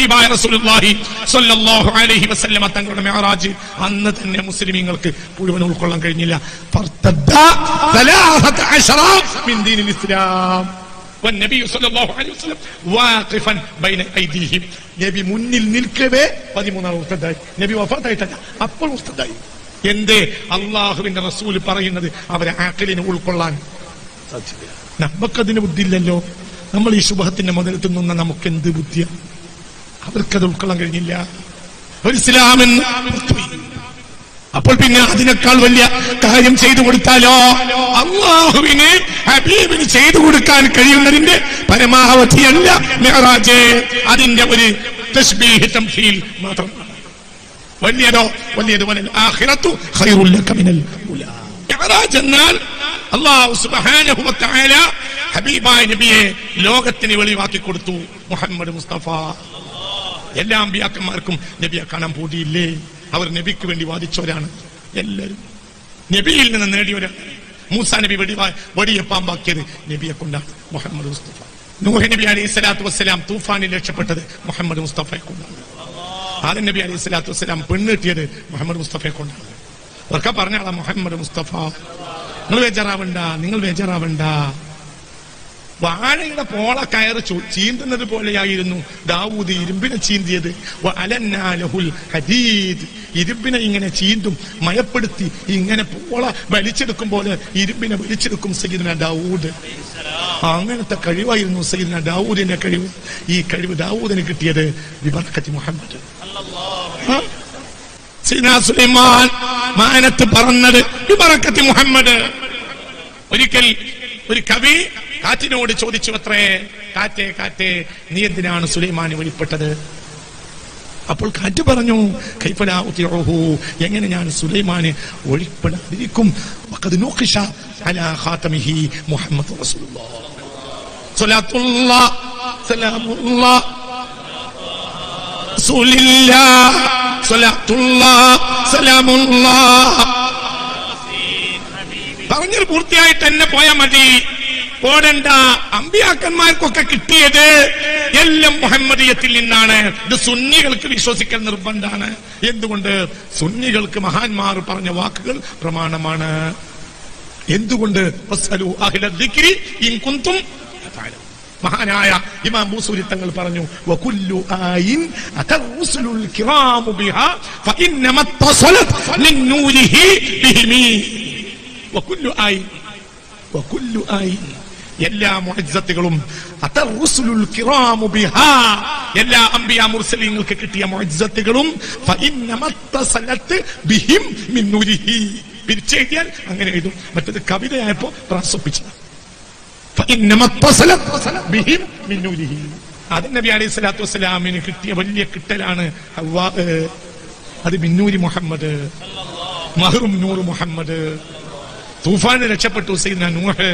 ഹബീബായ റസൂലുള്ളാഹി സ്വല്ലല്ലാഹു അലൈഹി വസല്ലമ തങ്ങളുടെ മിഅ്റാജ് അന്ന് തന്നെ മുസ്ലിമീങ്ങൾക്ക് മുഴുവൻ ഉൾക്കൊള്ളാൻ കഴിഞ്ഞില്ല. ഫർതദ്ദ 13 മിൻ ദീനിൽ ഇസ്ലാം والنبي صلى الله عليه وسلم واقفا بين ايديهم. നബി മുന്നിൽ നിൽക്കവേ 13 മുർത്തദായി. നബി വഫാത്തായിട്ടല്ല, അപ്പോൾ മുർത്തദായി. എന്തേ? അള്ളാഹുവിന്റെ റസൂൽ പറയുന്നത് അവരെ ആഖിലിനെ ഉൾക്കൊള്ളാൻ സാധിക്കില്ല. നമുക്കതിന് ബുദ്ധിയില്ലല്ലോ. നമ്മൾ ഈ ശുബഹത്തിന്റെ മുതൽ തിന്നുന്ന നമുക്ക് എന്ത് ബുദ്ധിയാണ്? അവർക്കത് ഉൾക്കൊള്ളാൻ കഴിഞ്ഞില്ല. ഒരു ഇസ്ലാമെന്ന് അപ്പോൾ പിന്നെ അതിനേക്കാൾ വലിയ കാര്യം ചെയ്തു കൊടുത്താലോ? അള്ളാഹുവിന് ഹബീബിന് ചെയ്തു കൊടുക്കാൻ കഴിയുന്നതിന്റെ പരമാവധിയല്ല മിഅ്റാജ്. അതിന്റെ ഒരു തസ്ബീഹ് തംഹീൽ മാത്രമാണ്. വലിയതോ? വലിയത് വലൽ ആഖിറത്തു ഖൈറുൽ ലക മിനൽ ഉലാ. മിഅ്റാജ് എന്നാൽ അല്ലാഹു സുബ്ഹാനഹു വ തആല ഹബീബായ നബിയെ ലോകത്തിന് വെളിവാക്കി കൊടുത്തു. മുഹമ്മദ് മുസ്തഫ. എല്ലാ അമ്പിയാക്കന്മാർക്കും നബിയെ കാണാൻ പൂതിയില്ലേ? അവർ നബിക്ക് വേണ്ടി വാദിച്ചവരാണ്. എല്ലാവരും നബിയിൽ നിന്ന് നേടിയവരാണ്. മൂസാ നബി വലിയ പാമ്പാക്കിയത് നബിയെ കൊണ്ടാണ്, മുഹമ്മദ് മുസ്തഫ. നൂഹ് നബി അലൈഹി സ്വലാത്തു വസ്സലാം തൂഫാനിൽ രക്ഷപ്പെട്ടത് മുഹമ്മദ് മുസ്തഫയെ കൊണ്ടാണ്. ആദം നബി അലൈഹി സ്വലാത്തു വസ്സലാം പെണ്ണിട്ടിയത് മുഹമ്മദ് മുസ്തഫയെ കൊണ്ടാണ്. അവർക്ക് പറഞ്ഞാളാ മുഹമ്മദ് മുസ്തഫ. നിങ്ങൾ ബേജാറാവണ്ട. വാഴയുടെ പോള കയറ് ചീന്തുന്നത് പോലെയായിരുന്നു ദാവൂദ് ഇരുമ്പിനെ ചീന്തിയത്. ഇരുമ്പിനെ ഇങ്ങനെ ചീന്തും, മയപ്പെടുത്തി ഇങ്ങനെ പോള വലിച്ചെടുക്കും പോലെ ഇരുമ്പിനെ വലിച്ചെടുക്കും സയ്യിദുനാ ദാവൂദ്. അങ്ങനത്തെ കഴിവായിരുന്നു സയ്യിദുനാ ദാവൂദിന്റെ കഴിവ്. ഈ കഴിവ് ദാവൂദിന് കിട്ടിയത് ബിബറക്കത്തി മുഹമ്മദ്. സയ്യിദുനാ സുലൈമാൻ മാനത്ത് പറഞ്ഞത് ബിബറക്കത്തി മുഹമ്മദ്. ഒരിക്കൽ ഒരു കവി കാറ്റിനോട് ചോദിച്ചു അത്രേ, കാറ്റേ കാറ്റേ നീ എന്തിനാണ് സുലൈമാന് വെളിപ്പെട്ടത്? അപ്പോൾ കാറ്റ് പറഞ്ഞു, കൈഫലാ ഉതിഉഹു, എങ്ങനെ ഞാൻ സുലൈമാന് ഒഴിപ്പെടാതിരിക്കും? വഖദ് നുഖിശ അലാ ഖാതമിഹി മുഹമ്മദ് റസൂലുള്ളാഹ് സ്വല്ലല്ലാഹു സലാമുല്ലാഹ് റസൂലില്ലാഹ് സ്വല്ലല്ലാഹു സലാമുല്ലാഹ്. പറഞ്ഞത് പൂർത്തിയായിട്ട് തന്നെ പോയാൽ മതി, ഓടണ്ട. അമ്പിയാക്കന്മാർക്കൊക്കെ കിട്ടിയത് എല്ലാം മുഹമ്മദിയത്തിൽ നിന്നാണ്. ഇത് സുന്നികൾക്ക് വിശ്വസിക്കൽ നിർബന്ധമാണ്. എന്തുകൊണ്ട്? സുന്നികൾക്ക് മഹാന്മാർ പറഞ്ഞ വാക്കുകൾ പ്രമാണമാണ്. എന്തുകൊണ്ട്? വസ്അലു അഹ്ല ദിക്രി ഇൻ കുൻതും തഅലമൂൻ. മഹാനായ ഇമാം ബൂസൂരി തങ്ങൾ പറഞ്ഞു, വകുല്ലു ആയിൻ അതറുസുലുൽ കിറാമു ബിഹാ ഫഇന്നമ തസലത് മിൻ നൂരിഹി ബിഹിമി. വകുല്ലു ആയിൻ, വകുല്ലു ആയിൻ, എല്ലാ മുഅ്ജിസത്തുകളും അതറുസുലുൽ കിറാമു ബിഹാ, എല്ലാ അംബിയാ മുർസലീങ്ങൾക്ക് കിട്ടിയ മുഅ്ജിസത്തുകളും ഫഇന്നമ തസലത് ബിഹിം മിൻ നൂരിഹി. പിരിച്ചെഴുതിയാൽ അങ്ങനെ എഴുതും. മറ്റത് കവിതയായപ്പോ പ്രാസപ്പിച്ചത്. ഫഇന്നമ തസലത് ബിഹിം മിൻ നൂരിഹി. ആദം നബി അലൈഹി സ്വലാത്തു വസ്സലാമിന് കിട്ടിയ വലിയ കിട്ടലാണ് ഹവ്വാ. അത് മിന്നൂരി മുഹമ്മദ്, മഹ്റും നൂർ മുഹമ്മദ്. തൂഫാന് രക്ഷപ്പെട്ടു സയ്യിദ്നാ നൂഹ്.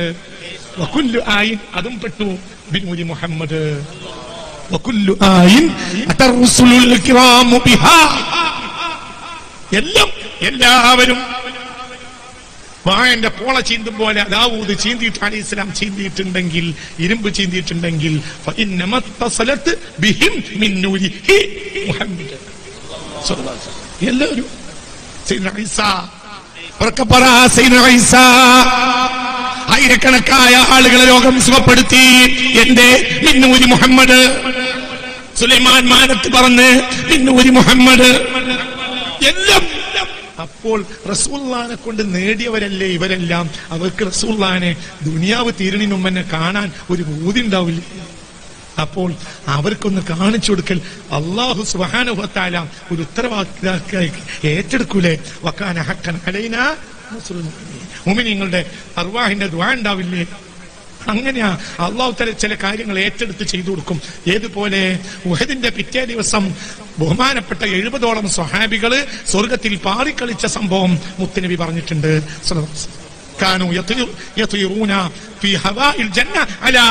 വകുല്ലു ആയിൻ, അതും പെട്ടു ബിനൂരി മുഹമ്മദ്. വകുല്ലു ആയിൻ അതറുസുലുൽ കിറാമു ബിഹാ. എല്ലാവരും വാഴന്റെ പോള ചീന്തും പോലെ ദാവൂദ് ചീന്തിയിട്ട് അലൈഹിസ്സലാം ചീന്തിയിട്ടുണ്ടെങ്കിൽ, ഇരുമ്പ് ചീന്തിയിട്ടുണ്ടെങ്കിൽ ഫഇന്നമ തസലത് ബിഹിം മിൻ നൂരിഹി മുഹമ്മദ് സ്വല്ലല്ലാഹു അലൈഹി വസല്ലം. എല്ലാവരും സയ്യിദ്നാ ഈസാ, ആയിരക്കണക്കായ ആളുകളെ രോഗം സുഖപ്പെടുത്തി. എന്റെ മിന്നൂരി മുഹമ്മദ്. സുലൈമാൻ മാനത്ത് പറഞ്ഞ് മിന്നൂരി മുഹമ്മദ്. എല്ലാം അപ്പോൾ റസൂലുള്ളാഹിനെ കൊണ്ട് നേടിയവരല്ലേ ഇവരെല്ലാം. അവർക്ക് റസൂലുള്ളാഹിനെ ദുനിയാവ് തീരുന്നതിന് മുമ്പ് തന്നെ കാണാൻ ഒരു ബോധ്യം ഉണ്ടാവില്ല. അപ്പോൾ അവർക്കൊന്ന് കാണിച്ചു കൊടുക്കൽ അല്ലാഹു സുബ്ഹാനഹു വ തആല ഒരു ഉത്തരവാദിത്തമായി ഏറ്റെടുക്കൂലേ? വകാന ഹഖൻ അലൈനാ നസ്റുൽ മുഅ്മിനീൻ. മുഅ്മിനീങ്ങളുടെ അർവാഹിന്റെ ദുആ ഉണ്ടാവില്ലേ? അങ്ങനെയാ അല്ലാഹു തആല ചില കാര്യങ്ങൾ ഏറ്റെടുത്ത് ചെയ്തു കൊടുക്കും. ഏതുപോലെ ഉഹദിന്റെ പിറ്റേ ദിവസം ബഹുമാനപ്പെട്ട 70ഓളം സ്വഹാബികള് സ്വർഗത്തിൽ പാറിക്കളിച്ച സംഭവം മുത്തുനബി പറഞ്ഞിട്ടുണ്ട്. കാനൂ യതീറൂന ഫീ ഹവാഇൽ ജന്ന അലാ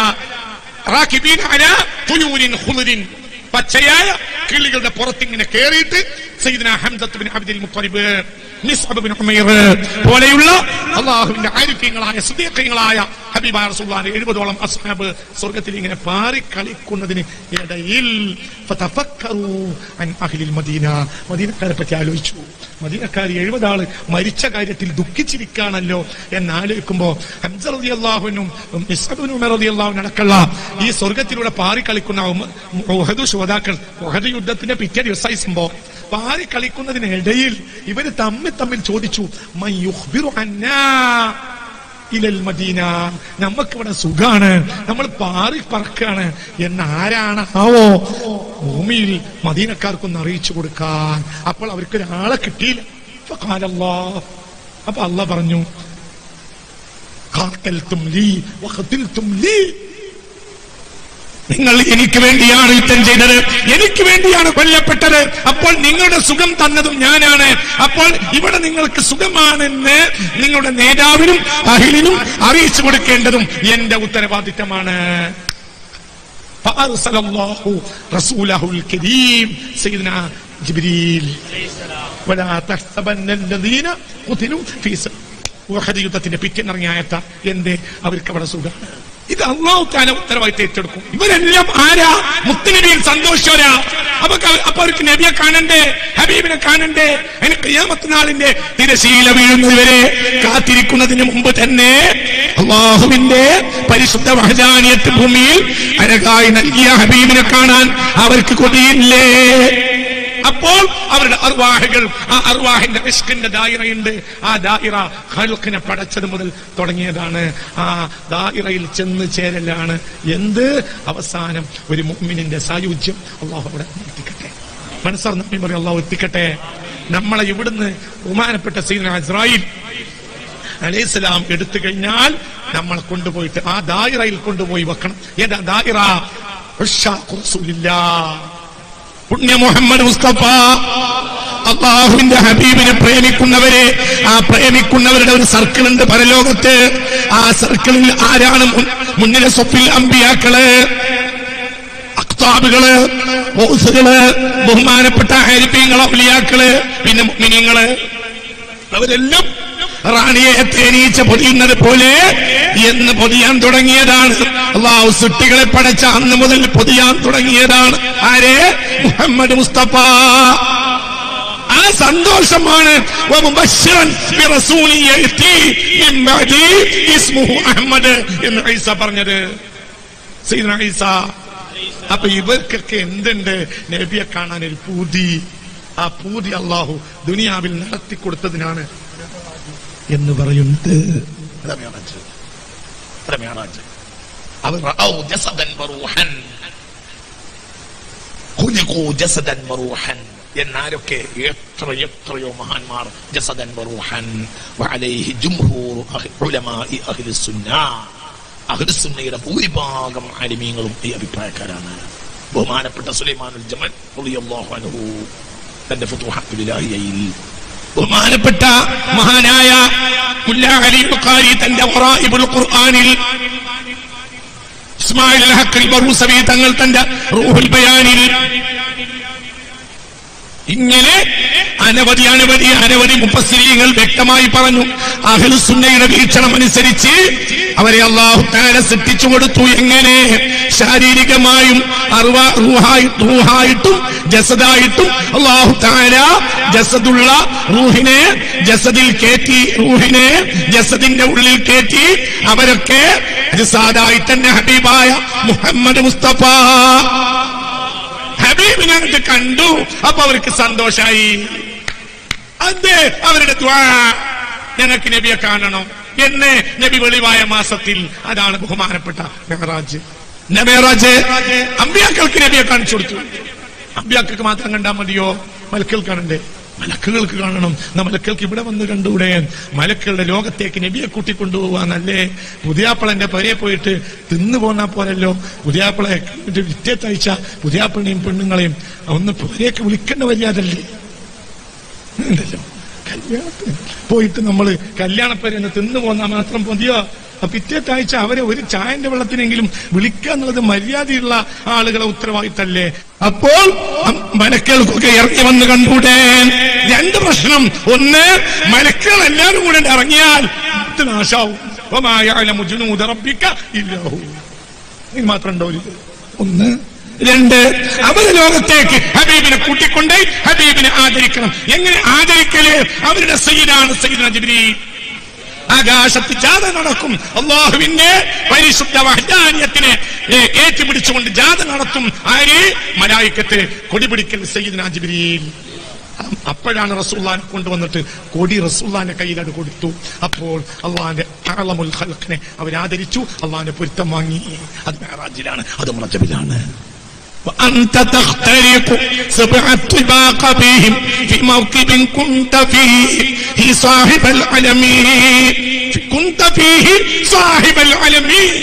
റാകിബീന അലാ തുയൂരിൻ ഖുദരിൻ. പച്ചയായ കിളികളുടെ പുറത്തിങ്ങനെ കേറിയിട്ട് Sayyidina Hamza bin Abdul Muttalib, Musab bin Umair പോലെയുള്ള അല്ലാഹുവിന്റെ ആരിഫീങ്ങളായ സിദ്ദീഖീങ്ങളായ ഹബീബായ റസൂലുള്ളാഹിന്റെ 70ഓളം അസ്ഹാബ് സ്വർഗ്ഗത്തിൽ ഇങ്ങനെ പാറി കളിക്കുന്നതിന് ഇടയിൽ ഫതഫക്കറു അൻ അഹ്ലിൽ മദീന, മദീനക്കാരെ പറ്റി ആലോചിച്ചു. മദീനക്കാർ 70 ആള് മരിച്ച കാര്യത്തിൽ ദുഃഖിച്ചിരിക്കുകയാണല്ലോ എന്നാലോചിക്കുമ്പോ ഹംസ റളിയല്ലാഹു അൻഹും മിസ്അബ് ബിൻ ഉമൈർ റളിയല്ലാഹു അൻഹു അടക്കമുള്ള ഈ സ്വർഗ്ഗത്തിലൂടെ പാറി കളിക്കുന്ന ഉഹദ് ശുഹദാക്കൾ, ഉഹദ് യുദ്ധത്തിന്റെ പിറ്റേ ദിവസമായി സംഭവം, പാറി കളിക്കുന്നതിനിടയിൽ ഇവര് തമ്മിൽ ചോദിച്ചു, മൻ യുഖ്ബിറു അന്നാ ഇലൽ മദീന, നമുക്കിവിടെ സുഖാണ്, നമ്മൾ പാറി പറക്കാണ് എന്നാരാണ് ആവോ ഭൂമിയിൽ മദീനക്കാർക്കൊന്ന് അറിയിച്ചു കൊടുക്കാൻ. അപ്പോൾ അവർക്കൊരാളെ കിട്ടിയില്ല. അപ്പൊ അല്ലാഹ് പറഞ്ഞു, ഖാതൽതും ലീ വഖതിൽതും ലീ, നിങ്ങൾ എനിക്ക് വേണ്ടിയാണ് യുദ്ധം ചെയ്തത്, എനിക്ക് വേണ്ടിയാണ് കൊല്ലപ്പെട്ടത്, അപ്പോൾ നിങ്ങളുടെ സുഖം തന്നതും ഞാനാണ്. അപ്പോൾ ഇവിടെ നിങ്ങൾക്ക് സുഖമാണെന്ന് നിങ്ങളുടെ നേതാവിനും അഹ്ലിനും അറിയിച്ചു കൊടുക്കേണ്ടതും എന്റെ ഉത്തരവാദിത്തമാണ്. ഫഅർസലല്ലാഹു റസൂലഹുൽ കരീം സയ്യിദനാ ജിബ്രീൽ വലാ തഹ്സബന്നല്ലദീന ഖുതിലു ഫീ ഉഹദ് യുദ്ധത്തിന്റെ പിറ്റേന്നിറങ്ങിയ ആയത്ത് എന്തേ അവർക്ക് അവിടെ സുഖമാണ്. ഇത് അല്ലാഹു തആല ഉത്തരവാദിത്തം ഏറ്റെടുക്കും. ഇവരെല്ലാം ആരാ? മുത്തുനബിയിൽ സന്തോഷരാ. അപ്പൊ അവർക്ക് നബിയെ കാണണ്ടേ, ഹബീബിനെ കാണണ്ടേ? അതിന് ഖിയാമത്ത് നാളിന്റെ തിരശീല വീഴുന്നവരെ കാത്തിരിക്കുന്നതിന് മുമ്പ് തന്നെ അല്ലാഹുവിന്റെ പരിശുദ്ധ വഹദാനിയത്ത് ഭൂമിയിൽ അഴകായി നൽകിയ ഹബീബിനെ കാണാൻ അവർക്ക് കൊതിയില്ലേ? അപ്പോൾ അവരുടെ അർവാഹുകൾ, ആ അർവാഹിന്റെ ഇഷ്കിന്റെ ദായിറയുണ്ട്. ആ ദായിറ ഖൽഖിനെ പടച്ചത് മുതൽ തുടങ്ങിയതാണ്. ആ ദായിറയിൽ ചെന്ന് ചേരലാണ് എന്ത് അവസാനം ഒരു മുഅ്മിനിന്റെ സായുജ്യം. അല്ലാഹു അവിടെ എത്തിക്കട്ടെ, മനസ്സർ നമ്മി പറയും അല്ലാഹു എത്തിക്കട്ടെ. നമ്മളെ ഇവിടുന്ന് ബഹുമാനപ്പെട്ട സയ്യിദുനാ ഇസ്രായീൽ അലൈഹിസ്സലാം എടുത്തു കഴിഞ്ഞാൽ നമ്മളെ കൊണ്ടുപോയിട്ട് ആ ദായിറയിൽ കൊണ്ടുപോയി വെക്കണം. ഏതാ ദായിറ? ഉശ്ശാഖു റസൂലില്ലാഹ്, പുണ്യ മുഹമ്മദ് മുസ്തഫ, അല്ലാഹുവിന്റെ ഹബീബിനെ പ്രേമിക്കുന്നവരെ, ആ പ്രേമിക്കുന്നവരുടെ ഒരു സർക്കിൾ ഉണ്ട് പരലോകത്ത്. ആ സർക്കിളിൽ ആരാണ് മുന്നിലെ സ്വഫിൽ അമ്പിയാക്കള്, അഖ്താബുകള്, ഗൗസുകള്, ബഹുമാനപ്പെട്ട ആരിഫീങ്ങള്, ഔലിയാക്കള്, പിന്നെ മുഅ്മിനീങ്ങള്, അവരെല്ലാം റാണിയെ തേനീച്ച പൊതിയുന്നത് പോലെ എന്ന് പൊതിയാൻ തുടങ്ങിയതാണ്. അല്ലാഹു സൃഷ്ടികളെ പടച്ച അന്ന് മുതൽ പൊതിയാൻ തുടങ്ങിയതാണ്. ആരെ? മുഹമ്മദ് മുസ്തഫ. ആ സന്തോഷമാണ് അഹ്മദ് എന്ന് ഈസ പറഞ്ഞത്, സയ്യിദുനാ ഈസ. അപ്പൊ ഇവർക്കൊക്കെ എന്തുണ്ട്? നബിയെ കാണാൻ ഒരു പൂതി. ആ പൂതി അല്ലാഹു ദുനിയാവിൽ നടത്തിക്കൊടുത്തതിനാണ് എന്ന് പറയുന്നത്. അവർ എന്നാരൊക്കെ എത്രയോ മഹാന്മാർ ജസദൻ വറൂഹൻ വഅലൈഹി ജുംഹൂർ ഉലമാഇ അഹ്ലിസ് സുന്നഹ്, അഹ്ലിസ് സുന്നയുടെ ഭൂരിഭാഗം ആലിമീങ്ങളും ഈ അഭിപ്രായക്കാരാണ്. ബഹുമാനപ്പെട്ട സുലൈമാനുൽ ജമൽ റളിയല്ലാഹു അൻഹു തന്റെ ഫുതുഹാത്തുൽ ഇലാഹിയയിൽ, ബഹുമാനപ്പെട്ട മഹാനായ മുല്ലാ അലി ഖാരി തന്റെ ഖുറാഇബുൽ ഖുർആനിൽ, ഇസ്മായിൽ അൽ ഹഖ് ബറൂസവി തങ്ങൾ തന്റെ റൂഹുൽ ബയാനിൽ, ഇങ്ങനെ അനവധി മുഫസ്സിരീങ്ങൾ വ്യക്തമായി പറഞ്ഞു. അഹ്ലുസ് സുന്നയുടെ വീക്ഷണം അനുസരിച്ച് അവരെ അല്ലാഹു തആല സൃഷ്ടിച്ചു കൊടുത്തു. എങ്ങനെ? ശാരീരികമായും റൂഹായിട്ടും ജസദായിട്ടും. അല്ലാഹു തആല ജസദുള്ള റൂഹിനെ ജസദിൽ കയറ്റി, റൂഹിനെ ജസദിന്റെ ഉള്ളിൽ കയറ്റി. അവരൊക്കെ ജസാദായി തന്നെ ഹബീബായ മുഹമ്മദ് മുസ്തഫ ഹബീബിനെ കണ്ടു. അപ്പൊ അവർക്ക് സന്തോഷായി. അതെ അവരുടെ ദുആ, ഞങ്ങൾക്ക് നബിയെ കാണണം എന്ന് നബി വെളിവായ മാസത്തിൽ. അതാണ് ബഹുമാനപ്പെട്ട മെഹറാജ്. അമ്പിയാക്കൾക്ക് നബിയെ കാണിച്ചു കൊടുത്തു. അമ്പിയാക്കൾക്ക് മാത്രം കണ്ടാൽ മതിയോ? മലക്കുകൾ കാണണ്ടേ? മലക്കുകൾക്ക് കാണണം. മലക്കൾക്ക് ഇവിടെ വന്ന് കണ്ടുകൂടെ? മലക്കളുടെ ലോകത്തേക്ക് നബിയെ കൂട്ടിക്കൊണ്ടുപോവാന്നല്ലേ? പുതിയാപ്പിളന്റെ പരയെ പോയിട്ട് തിന്നു പോന്നാ പോരല്ലോ. പുതിയാപ്പിളെ വിറ്റേത്തയച്ച പുതിയാപ്പിളിനെയും പെണ്ണുങ്ങളെയും ഒന്ന് പരയൊക്കെ വിളിക്കേണ്ട മര്യാദല്ലേ ഉണ്ടല്ലോ. കല്യാണത്തിന് പോയിട്ട് നമ്മള് കല്യാണപ്പരന്ന് തിന്നു പോന്നാ മാത്രം മതിയോ? പിറ്റേത്തെ ആഴ്ച അവരെ ഒരു ചായന്റെ വെള്ളത്തിനെങ്കിലും വിളിക്കുക എന്നുള്ളത് മര്യാദയുള്ള ആളുകളെ ഉത്തരവാദിത്തല്ലേ? അപ്പോൾ മലക്കുകൾക്കൊക്കെ ഇറങ്ങി വന്ന് കണ്ടൂടെ? രണ്ട് പ്രശ്നം. ഒന്ന്, മലക്കുകൾ എല്ലാവരും കൂടെ ഇറങ്ങിയാൽ നാശാവും. ഇത് മാത്രം ഉണ്ടാവില്ല. ഒന്ന്. രണ്ട്, അവരുടെ ലോകത്തേക്ക് ഹബീബിനെ കൂട്ടിക്കൊണ്ട് ഹബീബിനെ ആദരിക്കണം. എങ്ങനെ ആദരിക്കല്? അവരുടെ സയ്യിദാണ് സയ്യിദുനാ ജിബ്രീൽ. ആകാശത്ത് ജാഥ നടക്കും. അല്ലാഹുവിന്റെ പരിശുദ്ധ വഹ്ദാനിയത്തിനെ ഏറ്റുപിടിച്ചുകൊണ്ട് ജാഥ നടത്തും. ആര്? മലായിക്കത്ത്. കൊടി പിടിക്കൽ സയ്യിദുനാ ജിബ്രീൽ. അപ്പോഴാണ് റസൂലുള്ളാഹിനെ കൊണ്ടുവന്നിട്ട് കൊടി റസൂലുള്ളാഹിന്റെ കയ്യിലത് കൊടുത്തു. അപ്പോൾ അള്ളാഹിന്റെ അഅ്ലമുൽ ഖൽഖിനെ അവരാദരിച്ചു, അള്ളാഹിന്റെ പൊരുത്തം വാങ്ങി. അത് മിഅ്റാജിലാണ്, അത് മുറജബിലാണ്. وأنت تخترق سبع طباق بهم في موكب كنت فيه صاحب العالمين كنت فيه صاحب العالمين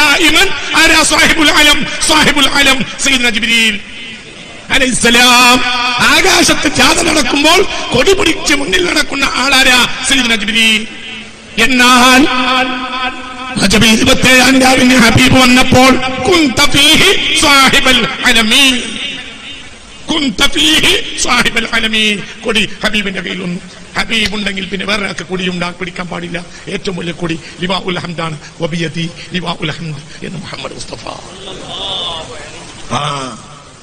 دائما أرى صاحب العالم سيدنا جبريل അലൈഹിസ്സലാം. ആകാശത്ത് ജാഥ നടക്കുമ്പോൾ കൊടി പിടിച്ച് മുന്നിൽ നടക്കുന്ന ആളാരാ? സയ്യിദുനാ ജിബ്രീൽ. എന്നാൽ റജബ് 27 രാവിലെ ഹബീബ് വന്നപ്പോൾ കുന്ത ഫീഹി സാഹിബൽ അലമീൻ, കുന്ത ഫീഹി സാഹിബൽ അലമീൻ. കൊടി ഹബീബിന്റെ കയ്യിൽ വന്നു. ഹബീബ് ഉണ്ടെങ്കിൽ പിന്നെ വേറെ ആൾക്ക് കൊടി പിടിക്കാൻ പാടില്ല. ഏറ്റവും വലിയ കൊടി ലിവാഉൽ ഹംദാണ്. വബിയദി ലിവാഉൽ ഹംദ് എന്ന് മുഹമ്മദ് മുസ്തഫ.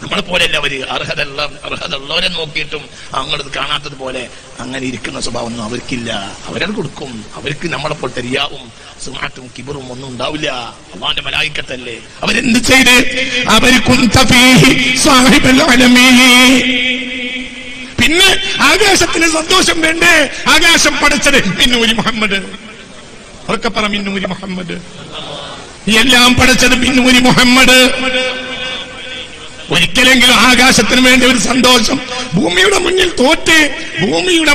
നമ്മളെ പോലെയല്ല അവര്. അർഹതയുള്ളവരെ നോക്കിയിട്ടും അങ്ങോട്ട് കാണാത്തത് പോലെ അങ്ങനെ ഇരിക്കുന്ന സ്വഭാവം ഒന്നും അവർക്കില്ല. അവരത് കൊടുക്കും. അവർക്ക് നമ്മളെപ്പോൾ തെരിയാവും സുമാറ്റും കിബറും ഒന്നും ഉണ്ടാവില്ല. അല്ലാഹുവിന്റെ മലായിക്കത്തല്ലേ. അവരെന്ത് ചെയ്ത്? പിന്നെ ആകാശത്തിന് സന്തോഷം വേണ്ടേ? ആകാശം പടച്ചത് മിന്നൂരി മുഹമ്മദ്. അവർക്ക് പറ മിന്നൂരി മുഹമ്മദ്. എല്ലാം പടച്ചത് മിന്നൂരി മുഹമ്മദ്. ഒരിക്കലെങ്കിലും ആകാശത്തിന് വേണ്ടി ഒരു സന്തോഷം. ഭൂമിയുടെ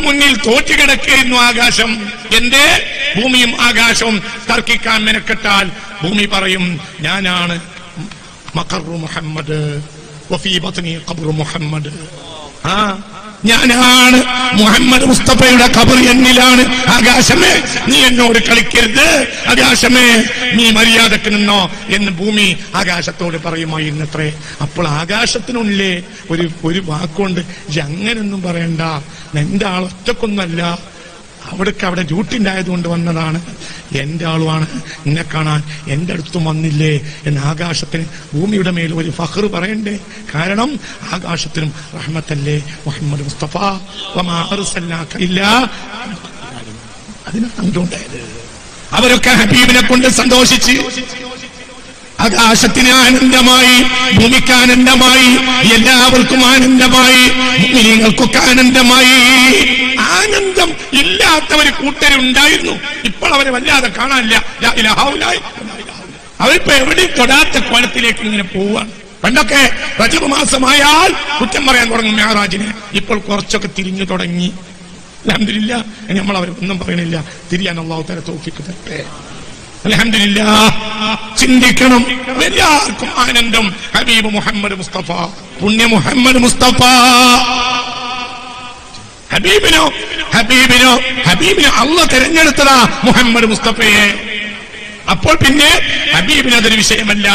മുന്നിൽ തോറ്റ് കിടക്കുന്നു ആകാശം. എന്റെ ഭൂമിയും ആകാശവും തർക്കിക്കാൻ മെനക്കെട്ടാൽ ഭൂമി പറയും, ഞാനാണ് മഖറു മുഹമ്മദ് വഫീ ബത്നി ഖബ്റു മുഹമ്മദ്. ഞാനാണ് മുഹമ്മദ് മുസ്തഫയുടെ ഖബർ എന്നിലാണ്. ആകാശമേ, നീ എന്നോട് കളിക്കരുത്. ആകാശമേ, നീ മര്യാദക്ക് നിന്നോ എന്ന് ഭൂമി ആകാശത്തോട് പറയുമായിരുന്നത്രേ. അപ്പോൾ ആകാശത്തിനുള്ളിലെ ഒരു വാക്കുകൊണ്ട് അങ്ങനൊന്നും പറയണ്ട, എന്റെ ആൾ ഒറ്റക്കൊന്നല്ല, അവിടെ ഡ്യൂട്ടിൻ്റെ ആയതുകൊണ്ട് വന്നതാണ്, എന്റെ ആളുമാണ്, എന്നെ കാണാൻ എന്റെ അടുത്തും വന്നില്ലേ എന്ന് ആകാശത്തിന് ഭൂമിയുടെ മേൽ ഒരു ഫഖ്ർ പറയണ്ടേ? കാരണം ആകാശത്തിനും റഹ്മത്തല്ലേ മുഹമ്മദ് മുസ്തഫ. വമാ അർസൽനാക ഇല്ലാ. അതിനാണ് ഉണ്ടായത്. അവരൊക്കെ ഹബീബിനെ കൊണ്ട് സന്തോഷിച്ച്. ആകാശത്തിന് ആനന്ദമായി, ഭൂമിക്ക് ആനന്ദമായി, എല്ലാവർക്കും ആനന്ദമായി, മുഅ്മിനീങ്ങൾക്കൊക്കെ ആനന്ദമായി. ആനന്ദം ഇല്ലാത്തവര് കൂട്ടരുണ്ടായിരുന്നു. ഇപ്പോൾ അവരെ വല്ലാതെ കാണാനില്ല. അവരിപ്പോ എവിടെയും തൊടാത്ത കോലത്തിലേക്ക് ഇങ്ങനെ പോവാണ്. പണ്ടൊക്കെ റജബ് മാസമായാൽ കുറ്റം പറയാൻ തുടങ്ങും മിഅ്റാജിനെ. ഇപ്പോൾ കുറച്ചൊക്കെ തിരിഞ്ഞു തുടങ്ങി. അൽഹംദുലില്ലാഹ്. നമ്മൾ അവരെ ഒന്നും പറയണില്ല. തിരിയാൻ അല്ലാഹു തആല തൗഫീഖ് തരട്ടെ. അൽഹംദുലില്ലാഹ്. ചിന്തിക്കണം. എല്ലാവർക്കും ആനന്ദം. ഹബീബ് മുഹമ്മദ് മുസ്തഫ, പുണ്യ മുഹമ്മദ് മുസ്തഫ. ഹബീബിനോ അല്ലാഹ് തെരഞ്ഞെടുത്തതാ മുഹമ്മദ് മുസ്തഫയെ. അപ്പോൾ പിന്നെ ഹബീബിന് അതൊരു വിഷയമല്ല.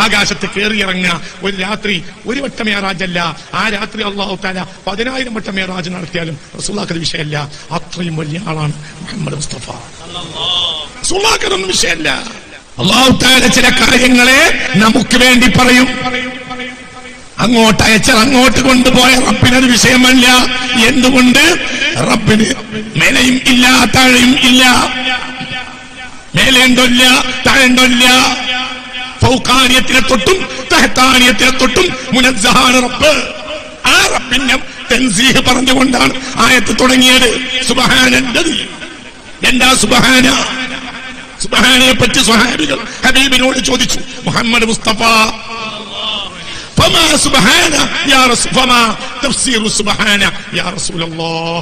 ആകാശത്ത് കയറിയിറങ്ങുക ഒരു രാത്രി ഒരു വട്ടം മിഅ്റാജല്ല. ആ രാത്രി അല്ലാഹു തആല 10,000 വട്ടം മിഅ്റാജ് നടത്തിയാലും റസൂലുള്ളാഹിക്ക് അത് വിഷയമല്ല. അത്രയും വലിയ ആളാണ് മുഹമ്മദ് മുസ്തഫ. റസൂലുള്ളാഹിക്ക് അതൊന്നും വിഷയമല്ല. അല്ലാഹു തആല ചില കാര്യങ്ങളെ നമുക്ക് വേണ്ടി പറയും. അങ്ങോട്ട് അയച്ചാൽ അങ്ങോട്ട് കൊണ്ടുപോയ റബ്ബിനൊരു വിഷയമല്ല. എന്തുകൊണ്ട്? റബ്ബിന് മേലെയും ഇല്ല താഴെയും ഇല്ല. മേലേണ്ടല്ല താഴെണ്ടല്ല. ഫൗഖാനിയത്തിനെ തൊട്ടും തഹ്താനിയത്തിനെ തൊട്ടും മുനസ്സഹാണ് റബ്ബ്. ആ റബ്ബിന്റെ തൻസീഹ് പറഞ്ഞുകൊണ്ടാണ് ആയത്ത് തുടങ്ങിയത്. സുബ്ഹാനല്ലദി. എന്താ സുബ്ഹാന? സുബ്ഹാനയെ പറ്റി സ്വഹാബികൾ ഹബീബിനോട് ചോദിച്ചു. മുഹമ്മദ് മുസ്തഫ فما سبحانه يا رسول فما تفسير سبحانه يا رسول الله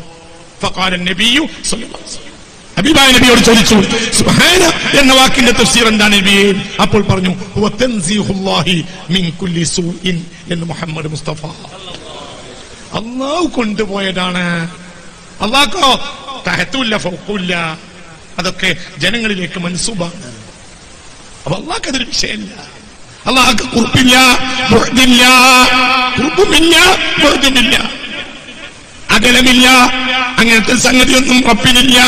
فقال النبي صلى الله عليه وسلم. ഹബീബായ നബിയോട് ചോദിച്ചു, സുബ്ഹാന എന്ന വാക്കിന്റെ തഫ്സീർ എന്താണ് നബിയേ? അപ്പോൾ പറഞ്ഞു, ഹുവ തൻസീഹുല്ലാഹി മിൻ കുല്ലി സൂഇൻ എന്ന് മുഹമ്മദ് മുസ്തഫ. അല്ലാഹു കൊണ്ടുപോയതാണ്. അല്ലാഹുക്കോ തഹത്തുല്ല ഫൗഖുല്ല. അതൊക്കെ ജനങ്ങളിലേക്ക് മൻസൂബാണ്. അപ്പൊ അള്ളാഹ്ക്ക് അതൊരു വിഷയമല്ല. അള്ളാഹ്ക്ക് കുറുപ്പില്ല, ബുഅദില്ല, കുറുപ്പുമില്ല, ബുഅദുമില്ല, അകലമില്ല, അങ്ങനത്തെ സംഗതിയൊന്നും റബ്ബിനില്ല.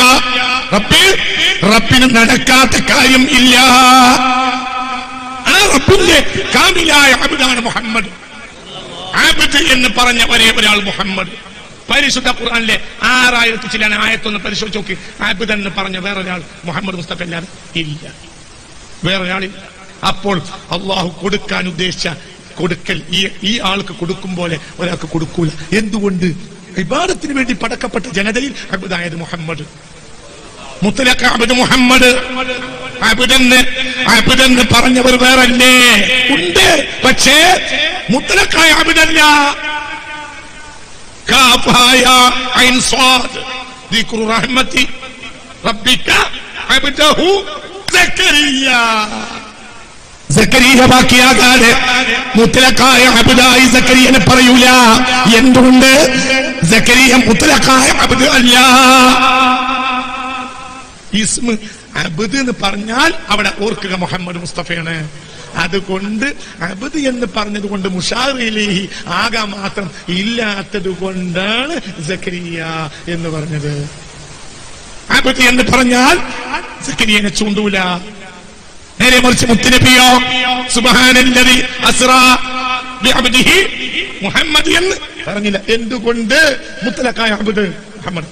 റബ്ബിന് നടക്കാത്ത കാര്യം ഇല്ല. ആ റബ്ബിന്റെ കാമിലായ അബ്ദാണ് മുഹമ്മദ്. അബ്ദ് എന്ന് പറഞ്ഞ ഒരേ ഒരാൾ മുഹമ്മദ്. പരിശുദ്ധ ഖുർആനിലെ 6000 ചില ആയത്തൊന്ന് പരിശോധിച്ച് നോക്കി. അബ്ദ് എന്ന് പറഞ്ഞ വേറൊരാൾ മുഹമ്മദ് മുസ്തഫ അല്ലാതെ ഇല്ല, വേറൊരാളില്ല. അപ്പോൾ അള്ളാഹു കൊടുക്കാൻ ഉദ്ദേശിച്ച കൊടുക്കൽ ഈ ആൾക്ക് കൊടുക്കും പോലെ ഒരാൾക്ക് കൊടുക്കൂല. എന്തുകൊണ്ട്? ഇബാദത്തിന് വേണ്ടി പടക്കപ്പെട്ട ജനതയിൽ അബ്ദായത് മുഹമ്മദ്, മുത്തലഖ അബ്ദ് മുഹമ്മദ്. അബ്ദെന്ന് പറഞ്ഞവർ വേറല്ലേ? ഉണ്ട്, പക്ഷേ മുത്തലഖായ അബ്ദല്ല. കാഫായ ഐൻ സ്വാദ് ദിക്റു റഹ്മതി റബ്ബിക അബ്ദഹു സക്കരിയ. സക്കരിയ ബാക്കിയാകാതെ മുത്തലഖായ അബ്ദായി സക്കരിയനെ പറയൂല. എന്തുകൊണ്ട്? സക്കരിയ മുത്തലഖായ അബ്ദ് അല്ല. ഇസ്മ അബ്ദ് എന്ന് പറഞ്ഞാൽ അവിടെ ഓർക്കുക മുഹമ്മദ് മുസ്തഫയാണ്. അതുകൊണ്ട് അബ്ദ് എന്ന് പറഞ്ഞത് കൊണ്ട് മുഷാർ ഇലൈഹി ആകാൻ മാത്രം ഇല്ലാത്തത് കൊണ്ടാണ് സക്കരിയ എന്ന് പറഞ്ഞത്. അബ്ദ് എന്ന് പറഞ്ഞാൽ സക്കരിയനെ ചൂണ്ടൂല. നേരെ മറിച്ച് മുത്തുനബിയോ സുബ്ഹാനല്ലദി അസ്റാ ബിഅബ്ദിഹി മുഹമ്മദ് എന്ന് പറഞ്ഞില്ല. എന്തുകൊണ്ട്? മുത്തലഖായ അബ്ദ് മുഹമ്മദ്.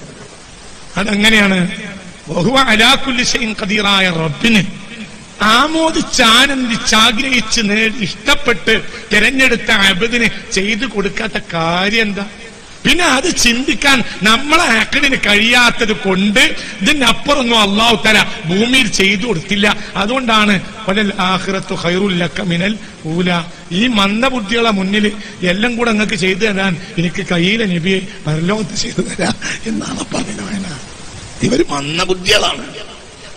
അതങ്ങനെയാണ്. വഹുവ അലാ കുല്ലി ഷൈഇൻ ഖദീറായ റബ്ബിന് ആമോദിച്ചാനന്ദിച്ചാഗ്രഹിച്ച് ഇഷ്ടപ്പെട്ട് തിരഞ്ഞെടുത്ത അബ്ദിന് ചെയ്തു കൊടുക്കാത്ത കാര്യം എന്താ? പിന്നെ അത് ചിന്തിക്കാൻ നമ്മളെ അക്കടിന് കഴിയാത്തത് കൊണ്ട് ഇതിനപ്പുറമൊന്നും അല്ലാഹു തആല ഭൂമിയിൽ ചെയ്തു കൊടുത്തില്ല. അതുകൊണ്ടാണ് വലൽ ആഖിറത്തു ഖൈറുൽ ലക മിനൽ ഊല. ഈ മന്ദബുദ്ധികളെ മുന്നിൽ എല്ലാം കൂടെ നിങ്ങൾക്ക് ചെയ്തു തരാൻ എനിക്ക് കഴിയില്ല നബിയെ, പരലോകത്ത് ചെയ്തു തരാം എന്നാണ് പറയുന്നത്. ഇവര് മന്ദബുദ്ധികളാണ്.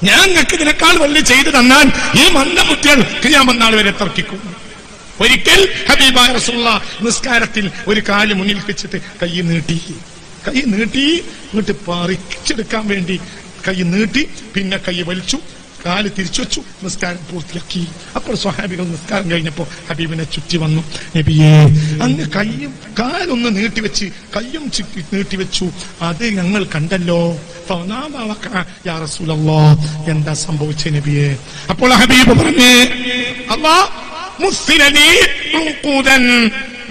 ഞാൻ നിങ്ങൾക്ക് ഇതിനേക്കാൾ വലിയ ചെയ്തു തന്നാൽ ഈ മന്ദബുദ്ധികൾ ഖിയാമത്ത് നാൾ വരെ തർക്കിക്കും. ഒരിക്കൽ ഹബീബായ റസൂലുള്ളാഹി നിസ്കാരത്തിൽ ഒരു കാല് മുന്നിൽ വെച്ചിട്ട് കൈ നീട്ടി ഇങ്ങോട്ട് പറിച്ചെടുക്കാൻ വേണ്ടി കൈ നീട്ടി, പിന്നെ കൈ വലിച്ചു, കാല് തിരിച്ചു വെച്ചു, നിസ്കാരം പൂർത്തിയാക്കി. അപ്പോൾ സ്വഹാബികൾ നിസ്കാരം കഴിഞ്ഞപ്പോ ഹബീബിനെ ചുറ്റി വന്നു. നബിയേ, അങ്ങ് കൈയും കാലൊന്ന് നീട്ടിവെച്ച് കയ്യും നീട്ടിവെച്ചു, അത് ഞങ്ങൾ കണ്ടല്ലോ. യാ റസൂലല്ലാഹ്, എന്താ സംഭവിച്ച നബിയെ? അപ്പോൾ ഹബീബ് പറഞ്ഞു, അല്ലാഹ് മുസ്ലിനി ഉഖൂദൻ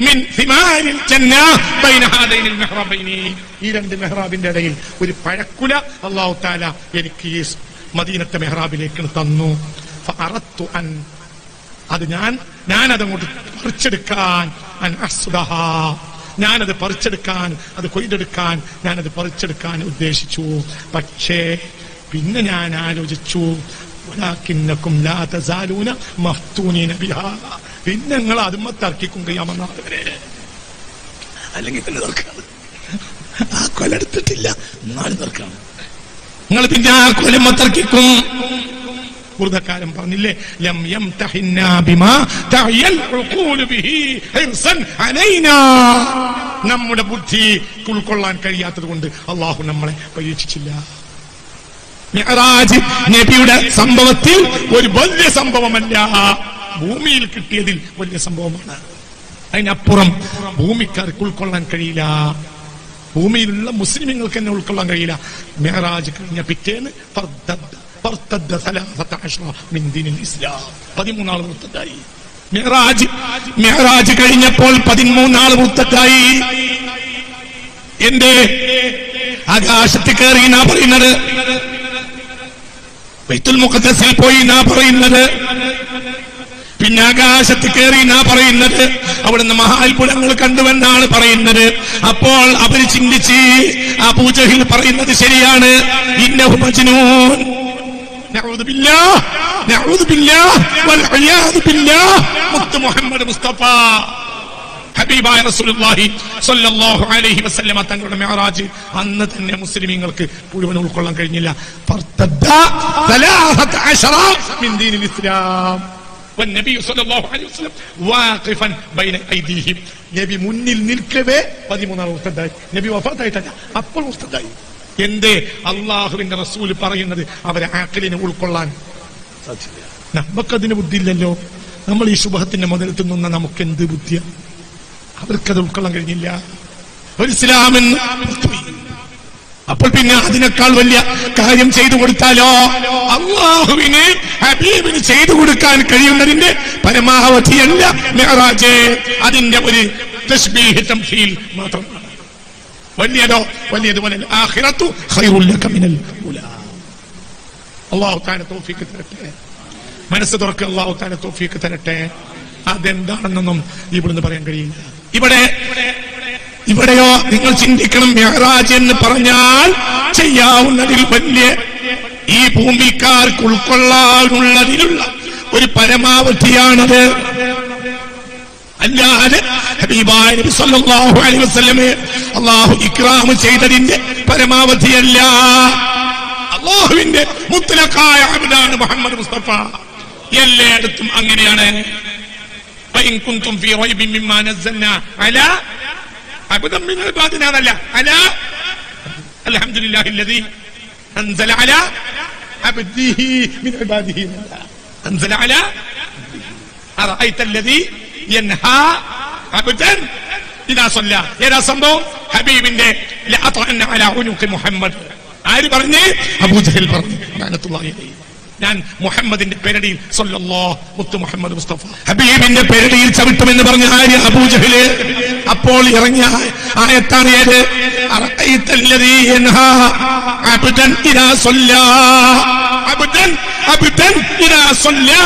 മിൻ സിമാരിൽ ജന്ന ബൈന ഹാദൈനിൽ മിഹ്റാബൈനി. ഈ രണ്ട് മെഹ്റാബിന്റെ ഇടയിൽ ഒരു പഴക്കുല അല്ലാഹു തആല എനിക്ക് ഈ മദീനത്തെ മെഹ്റാബിലേക്ക് തന്നു. ഫഅറത്തു അൻ, അത് ഞാനതങ്ങോട്ട് പറിച്ചെടുക്കാൻ, അൻ അസ്ദഹ, ഞാനത് പറിച്ചെടുക്കാൻ, അത് കൊയ്തെടുക്കാൻ, ഞാനത് പറിച്ചെടുക്കാൻ ഉദ്ദേശിച്ചു. പക്ഷേ പിന്നെ ഞാൻ ആലോചിച്ചു, വലാകിന്നകും ലാ തസാലൂന മഫ്തൂനീന ബിഹാ, പിന്നെ നിങ്ങൾ അതുമ്മ തർക്കിക്കും ഖിയാമത്ത്. അല്ലെങ്കിൽ പിന്നെ തർക്കാണ്. ആ കൊലെടുത്തിട്ടില്ല, എന്നാലും തർക്കാണ്. നിങ്ങൾ പിന്നെ ആ കൊലമ്മ തർക്കിക്കും. ബുർദക്കാരൻ പറഞ്ഞില്ലേ, ലം യംതഹിന്നാ ബിമാ തഅയൽ ഉഖൂലു ബിഹി ഹിർസൻ അലൈനാ. നമ്മുടെ ബുദ്ധി ഉൾക്കൊള്ളാൻ കഴിയാത്തത് കൊണ്ട് അല്ലാഹു നമ്മളെ പരീക്ഷിച്ചില്ല. മിഅ്റാജ് നബിയുടെ സംഭവത്തിൽ ഒരു വലിയ സംഭവമല്ല, ഭൂമിയിൽ കിട്ടിയതിൽ വലിയ സംഭവമാണ്. അതിനപ്പുറം ഭൂമിക്കാർക്ക് ഉൾക്കൊള്ളാൻ കഴിയില്ല, ഭൂമിയിലുള്ള മുസ്ലിമീങ്ങൾക്ക് തന്നെ ഉൾക്കൊള്ളാൻ കഴിയില്ല. മിഅ്റാജ് കഴിഞ്ഞ പിറ്റേന്ന് 13 ആൾ മുർത്തദായി. മിഅ്റാജ് കഴിഞ്ഞപ്പോൾ 13 ആൾ മുർത്തദായി. എന്റെ ആകാശത്ത് കയറി എന്നാ പറയുന്നത്, ബൈത്തുൽ മുഖദ്ദസിൽ പോയി എന്നാ പറയുന്നത്, പിന്നെ ആകാശത്ത് കയറി എന്നാ പറയുന്നത്, അവിടുന്ന് മഹാത്ഭുതങ്ങൾ കണ്ടുവെന്നാണ് പറയുന്നത്. അപ്പോൾ അവര് ചിന്തിച്ച് അബൂ ജഹൽ പറയുന്നത് ശരിയാണ്, ഇന്നഹു മജ്നൂൻ, നഊദു ബില്ലാഹ്, നഊദു ബില്ലാഹ് വൽ ഇയാദു ബില്ലാഹ്. മുത്ത് മുഹമ്മദ് മുസ്തഫ ഹബീബായ റസൂലുള്ളാഹി സ്വല്ലല്ലാഹു അലൈഹി വസല്ലമ തങ്ങളുടെ മിഅ്റാജ് അന്ന് തന്നെ മുസ്ലിമീങ്ങൾക്ക് മുഴുവൻ ഉൾക്കൊള്ളാൻ കഴിഞ്ഞില്ല. ഫർതദ്ദ 13 മിൻ ദീനിൽ ഇസ്ലാം. والنبي صلى الله عليه وسلم واقفا بين ايديهم. നബി മുന്നിൽ നിൽക്കവേ 13 ആൾ മുർത്തദായി. നബി വഫാത്തായിട്ടല്ല, അപ്പോൾ മുർത്തദായി. എന്തേ? അള്ളാഹുവിന്റെ റസൂൽ പറയുന്നത് അവരെ ആഖിലിനെ ഉൾക്കൊള്ളാൻ സാധിച്ചില്ല. നമുക്കതിന് ബുദ്ധിയില്ലല്ലോ. നമ്മൾ ഈ ശുഭത്തിന്റെ മുതലെത്തു നിന്ന നമുക്ക് എന്ത് ബുദ്ധിയ? അവർക്കത് ഉൾക്കൊള്ളാൻ കഴിഞ്ഞില്ല. ഒരു ഇസ്ലാമെന്ന് അപ്പോൾ പിന്നെ അതിനേക്കാൾ വലിയ കാര്യം ചെയ്തു കൊടുത്താലോ? അള്ളാഹുവിന് ഹബീബിന് ചെയ്തു കൊടുക്കാൻ കഴിയുന്നതിന്റെ പരമാവധിയല്ല മിഅ്റാജ്. അതിന്റെ ഒരു തശ്ബീഹ് തംഹീൽ മാത്രമാണ്. വലിയതോ വലിയതുപോലെ ആഖിറത്തു ഖൈറുൽ ലക മിനൽ ഊലാ. അല്ലാഹു തആല തൗഫീഖ് തരട്ടെ. മനസ്സ് തുറക്കുക. അല്ലാഹു തആല തൗഫീഖ് തരട്ടെ. അതെന്താണെന്നൊന്നും ഇവിടുന്ന് പറയാൻ കഴിയില്ല. ഇവിടെയോ നിങ്ങൾ ചിന്തിക്കണം. മിഅ്റാജ് എന്ന് പറഞ്ഞാൽ ചെയ്യാവുന്നതിൽ വലിയ, ഈ ഭൂമിക്കാർക്ക് ഉൾക്കൊള്ളാനുള്ളതിലുള്ള ഒരു പരമാവധിയാണത്. അല്ലാതെ ഹബീബായ നബി സല്ലല്ലാഹു അലൈഹി വസല്ലമയെ അല്ലാഹു ഇക്റാം ചെയ്തതിന്റെ പരമാവധിയല്ല. അല്ലാഹുവിന്റെ മുത്ലഖായ അബ്ദാണ് മുഹമ്മദ് മുസ്തഫ. എല്ലായിടത്തും അങ്ങനെയാണ്. ഫഇൻ കുൻതും ഫീ റൈബിൻ മിമ്മാ നസ്സൽനാ അലാ അബ്ദൻ മിൻ ഇബാദിനാ അല്ല അലാ അൽഹംദുലില്ലാഹി അല്ലദീ അൻസല അലാ അബ്ദിഹി മിൻ ഇബാദിഹി അൻസല അലാ അറഅയ്ത അല്ലദീ യൻഹാ അബ്ദൻ ഇദാ സല്ല. ഏതാ സംഭവം? ഹബീബിന്റെ ലഅതഅന അലാ ഉനുഖി മുഹമ്മദ്. ആര് പറഞ്ഞു? അബൂജഹൽ പറഞ്ഞു ലഅനത്തുല്ലാഹി അലൈഹി. ഞാൻ മുഹമ്മദിന്റെ പെരടിയിൽ സല്ലല്ലാഹു മുത്തു മുഹമ്മദ് മുസ്തഫ ഹബീബിന്റെ പെരടിയിൽ ചവിട്ടുമെന്ന് പറഞ്ഞ ആര്? അബൂജഹല്. അപ്പോൾ ഇറങ്ങിയ ആയത്താണ് ഏത്? അറഅയ്തല്ലദീ യൻഹാ അബ്ദൻ ഇദാ സല്ലാ. അബ്ദൻ ഇദാ സല്ലാ.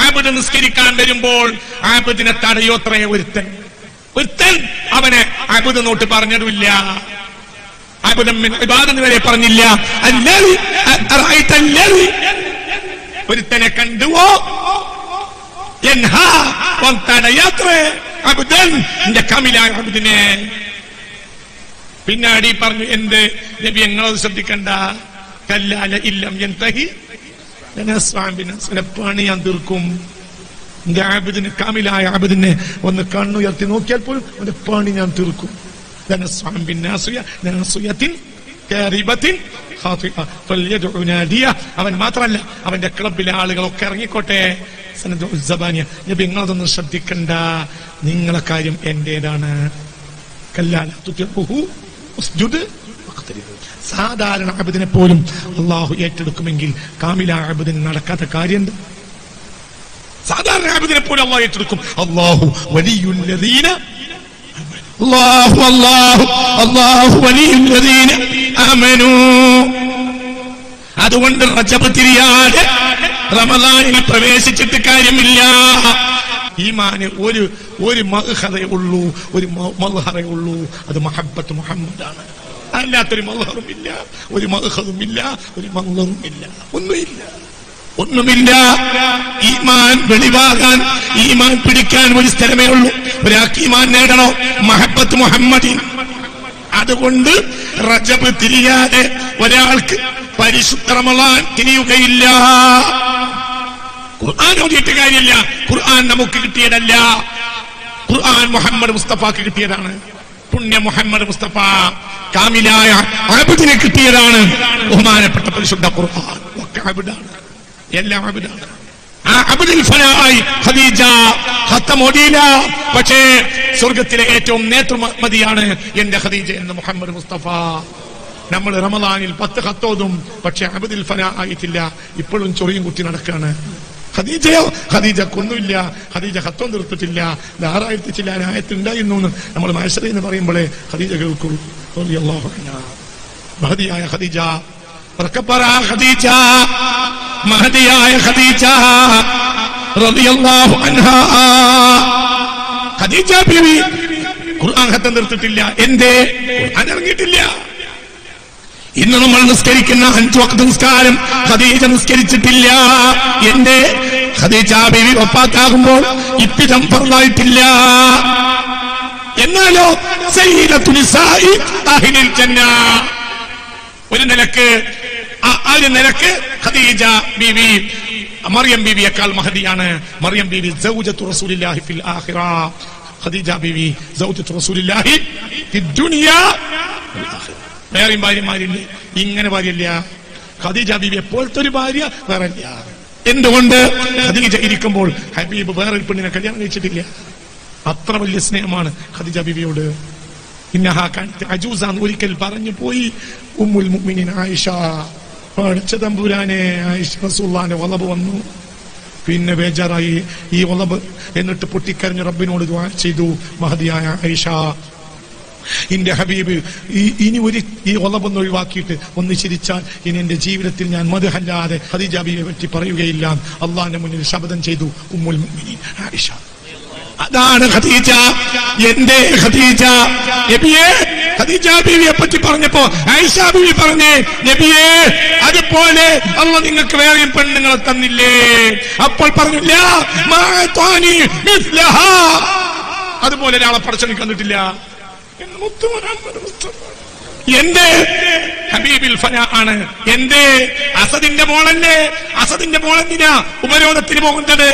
അബ്ദ് നിസ്കരിക്കാൻ വരുമ്പോൾ അബ്ദിനെ തടയോത്രേ ഒരുത്തൻ. അവനെ അബ്ദ് നോട്ട് പറഞ്ഞതുമില്ല. അബ്ദൻ മിൻ ഇബാദത്ത് വരെ പറഞ്ഞില്ല. അല്ലദീ അറഅയ്തല്ലദീ ഒരുത്തനെ കണ്ടുവോ യൻഹാ വന്തടയത്രേ അബ്ദൻ എന്റെ കമിലായ അബ്ദിനെ. പിന്നാടി പറഞ്ഞു എന്ത് നബി ഞങ്ങളത് ശ്രദ്ധിക്കണ്ട. കല്ലാല ഇല്ലം യൻതഹി പണി ഞാൻ തീർക്കും. എന്റെ ആബിദിന് കാമിലായ ആബിദിനെ ഒന്ന് കണ്ണുയർത്തി നോക്കിയാൽ പോലും അവന്റെ പണി ഞാൻ തീർക്കും. അവൻ മാത്രമല്ല അവന്റെ ക്ലബിലെ ആളുകളൊക്കെ ഇറങ്ങിക്കോട്ടെ. നബി നിങ്ങളതൊന്നും ശ്രദ്ധിക്കണ്ട, നിങ്ങളെ കാര്യം എന്റേതാണ്. സാധാരണ അബ്ദിനെ പോലും അള്ളാഹു ഏറ്റെടുക്കുമെങ്കിൽ കാമില അബ്ദിന് നടക്കാത്ത കാര്യം. സാധാരണ അബ്ദിനെ പോലും അള്ളാഹു ഏറ്റെടുക്കും. അല്ലാഹു വലിയുല്ലദീന അല്ലാഹു വലിയുല്ലദീന ആമനൂ. അതുകൊണ്ട് റജബ് തിരിയാതെ റമദാനിൽ പ്രവേശിച്ചിട്ട് കാര്യമില്ല. ഈമാന് ഒരു മഹ്ഹറേ ഉള്ളൂ, ഒരു മൽഹറേ ഉള്ളൂ. അത് മഹബ്ബത്ത് മുഹമ്മദാണ്. അല്ലാത്തൊരു മൽഹറുമില്ല, ഒരു മഹ്ഹറുമില്ല, ഒരു മൽഹറുമില്ല, ഒന്നുമില്ല. ഈമാൻ വെളിവാകാൻ, ഈമാൻ പിടിക്കാൻ ഒരു സ്ഥലമേ ഉള്ളൂ. ഒരാൾക്ക് ഈമാൻ നേടണോ? മഹബ്ബത്ത് മുഹമ്മദി. അതുകൊണ്ട് റജബ് തിരിയാതെ ഒരാൾക്ക് പരിശുദ്ധ റമളാൻ തിരിയുകയില്ല. ഖുർആൻ ഓതിയിട്ട് കാര്യമില്ല. ഖുർആൻ നമുക്ക് കിട്ടിയതല്ല. ഖുർആൻ മുഹമ്മദ് മുസ്തഫാക്ക് കിട്ടിയതാണ്. പുണ്യ മുഹമ്മദ് മുസ്തഫ കാമിലായ അബ്ദിനെ കിട്ടിയതാണ്. ബഹുമാനപ്പെട്ട പരിശുദ്ധ ഖുർആൻ ഒക്കെ അബ്ദാണ്, എല്ലാം അബ്ദാണ്. ആ അബ്ദുൽ ഫനായി ഖദീജ ഖത്തം ഓതിയില്ല. പക്ഷേ സ്വർഗത്തിലെ ഏറ്റവും നേതൃമതിയാണ് എന്റെ ഖദീജ എന്ന് മുഹമ്മദ് മുസ്തഫ. നമ്മൾ റമദാനിൽ 10 ഖത്തോതും, പക്ഷെ അബ്ദുൽ ഫനാ ആയിട്ടില്ല. ഇപ്പോഴും ചൊറിയും കുത്തി നടക്കാണ്. ഖദീജയോ? ഖദീജക്കൊന്നുമില്ല. ഖദീജ ഖത്തോം തീർത്തിട്ടില്ല. 6000 ചില്ലാൻ ആയത്തുണ്ടായിരുന്നു എന്ന് നമ്മൾ മഹ്ശർ എന്ന് പറയുമ്പോഴേ ഖദീജ കേൾക്കൂ. റളിയല്ലാഹു അൻഹാ മഹദിയായ ഖദീജ, റക്കബറ ഖദീജ, മഹദിയായ ഖദീജ റളിയല്ലാഹു അൻഹാ. ഖദീജ ബീവി ഖുർആൻ ഖത്തം തീർത്തിട്ടില്ല. എന്തേ? ഖുർആൻ ഇറങ്ങിയിട്ടില്ല. ഇന്ന് നമ്മൾ നിസ്കരിക്കുന്ന 5 വഖ്ത് നിസ്കാരം ഖദീജ നിസ്കരിച്ചിട്ടില്ല. എന്റെ ഖദീജ ബീവി വഫാത്താകുമ്പോൾ ഇപ്പിതം ഫർളായിട്ടില്ല. എന്നാലോ സയ്യിദത്തു നിസാഇ അഹ്ലിൽ ജന്ന. ഒരു നിലക്ക് ഖദീജ ബീവി മറിയം ബീവിയേക്കാൾ മഹദിയാണ്. മറിയം ബീവി സൗജത്തു റസൂലില്ലാഹി ഫിൽ ആഖിറ. ഖദീജ ബീവി സൗജത്തു റസൂലില്ലാഹി ഫിദ് ദുനിയ വൽ ആഖിറ. വേറെയും ഭാര്യമാരില്ലേ? ഇങ്ങനെ ഭാര്യയില്ല. ഖദീജ ബീവി എപ്പോഴത്തെ ഒരു ഭാര്യ വേറെ ഇല്ല. എന്തുകൊണ്ട്? ഖദീജ ഇരിക്കുമ്പോൾ ഹബീബ് വേറൊരു പെണ്ണിനെ കല്യാണം കഴിച്ചിട്ടില്ല. അത്ര വലിയ സ്നേഹമാണ് ഖദീജ ബീവിയോട്. ഇന്നഹാ കാനത് അജൂസാന്ന് ഒരിക്കൽ പറഞ്ഞു പോയി ഉമ്മുൽ മുഅ്മിനീൻ ആയിഷ. പഠിച്ച തമ്പുരാനെ, ആയിഷ റസൂലുള്ളാഹിന്റെ വളബ് വന്നു. പിന്നെ ബേജാറായി ഈ വളബ്. എന്നിട്ട് പൊട്ടിക്കരഞ്ഞ് റബ്ബിനോട് ദുആ ചെയ്തു, മഹദിയായ ആയിഷ, എന്റെ ഹബീബ് ഇനി ഈ ഒളബൊന്ന് ഒഴിവാക്കിയിട്ട് ഒന്ന് ചിരിച്ചാൽ ഇനി എന്റെ ജീവിതത്തിൽ ഞാൻ മദ്ഹല്ലാതെ ഖദീജ ബീവിയെ പറ്റി പറയുകയില്ല. അള്ളാഹിന്റെ മുന്നിൽ ശപഥം ചെയ്തു ഉമ്മുൽ മുഅ്മിനീൻ ആയിഷ. അതാണ് ഖദീജ, എന്റെ ഖദീജ. നബിയെ, ഖദീജ ബീവിയെ പറ്റി പറഞ്ഞപ്പോ ആയിഷ ബീവി പറഞ്ഞേ, നബിയെ അതുപോലെ അല്ലാഹ് നിങ്ങൾക്ക് വേറെയും പെണ്ണുങ്ങളെ തന്നില്ലേ? അപ്പോൾ പറഞ്ഞു, ലാ മാ താനി മിസ്ലഹാ, അതുപോലെ ഒരാളെ പടച്ചവൻ തന്നിട്ടില്ല. എന്റെ ഹബീബിൽ ഫനാ ആണ്. എന്റെ അസദിന്റെ മോളല്ലേ? അസദിന്റെ മോളെന്തിനാ ഉപരോധത്തിന് പോകുന്നത്?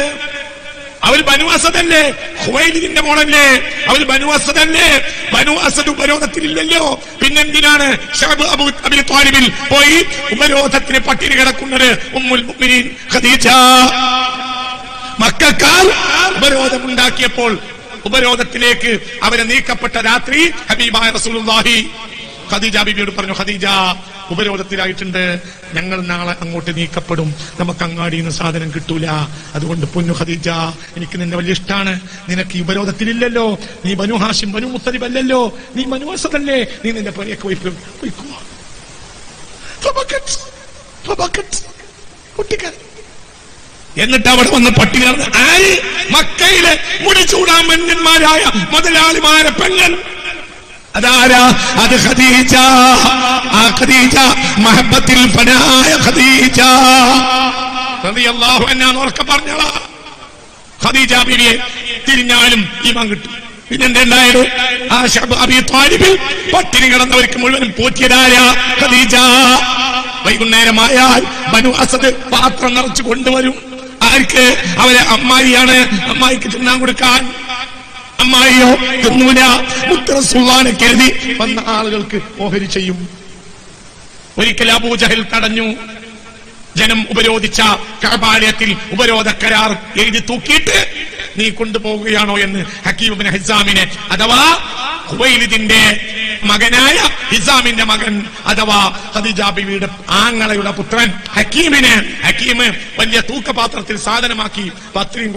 അവൾ ബനു അസദല്ലേ? ഖുവൈലിദിന്റെ മോളല്ലേ? അവൾ ബനു അസദല്ലേ? ബനു അസദ് ഉപരോധത്തിലില്ലല്ലോ, പിന്നെന്തിനാണ് ശഅബ് അബീ ത്വാലിബിൽ പോയി ഉപരോധത്തിന് പട്ടിണി കിടക്കുന്നത്? ഉമ്മുൽ മുഅ്മിനീൻ ഖദീജ. മക്കക്കാർ ഉപരോധമുണ്ടാക്കിയപ്പോൾ ഉപരോധത്തിലേക്ക് അവരെ നീക്കപ്പെട്ട രാത്രി ഹബീബായ റസൂലുള്ളാഹി ഖദീജ ബീവിയോട് പറഞ്ഞു, ഖദീജ ഉപരോധത്തിലായിട്ടുണ്ട്, ഞങ്ങൾ നാളെ അങ്ങോട്ട് നീക്കപ്പെടും, നമുക്ക് അങ്ങാടിയിൽ നിന്ന് സാധനം കിട്ടൂല. അതുകൊണ്ട് പൊന്നു ഖദീജ, എനിക്ക് നിന്നെ വലിയ ഇഷ്ടമാണ്. നിനക്ക് ഈ ഉപരോധത്തിലില്ലല്ലോ, നീ ബനു ഹാഷിം ബനു മുത്തലിബ് അല്ലല്ലോ, നീ ബനു അസദല്ലേ, നീ നിന്റെ പേരേക്ക് പോയിക്കോ. എന്നിട്ട് അവിടെ വന്ന് പട്ടിക ആര്? മക്കയിലെ മുടിചൂടാൻ മന്നന്മാരായ മുതലാളിമാരെ പെങ്ങൾ. അതാരാ? അത് ഖദീജ. ആ ഖദീജ മഹബത്തിൽ ഫനായ ഖദീജ റളിയല്ലാഹു അൻഹാ ഉറക്കെ പറഞ്ഞളാ. ഖദീജ ബീവിയെ തിരിഞ്ഞാലും ഈമാൻ കിട്ടും. പിന്നെന്തായത്? ആ ശഅബ് അബീ ത്വാലിബിൽ പട്ടിണി കിടന്നവർക്ക് മുഴുവനും പോറ്റിയതാരാ? ഖദീജ. വൈകുന്നേരമായാൽ ബനു അസദ് പാത്രം നിറച്ചു കൊണ്ടുവരും. ആർക്ക്? അവരെ അമ്മായിയാണ്, അമ്മായിക്ക് തിന്നാൻ കൊടുക്കാൻ. അമ്മായിയോ തിന്നൂല. മുത്ത് റസൂലുള്ളാഹിനെ കരുതി വന്ന ആളുകൾക്ക് ഓഹരി ചെയ്യും. ഒരിക്കൽ അബൂ ജഹൽ തടഞ്ഞു. ജനം ഉപരോധിച്ച കഅബാലയത്തിൽ ഉപരോധ കരാർ എഴുതി തൂക്കിയിട്ട് നീ കൊണ്ടുപോവുകയാണോ എന്ന് ഹക്കീം ഇബ്നു ഹിസാമിനെ, അഥവാ ഖുവൈലിദിന്റെ മകനായ ഹിസാമിന്റെ മകൻ, അഥവാ ഖദീജ ബീവിയുടെ ആങ്ങളയുടെ പുത്രൻ ഹക്കീമിനെ, ഹക്കീം വലിയ തൂക്കപാത്രത്തിൽ സാധനമാക്കി പത്രിയും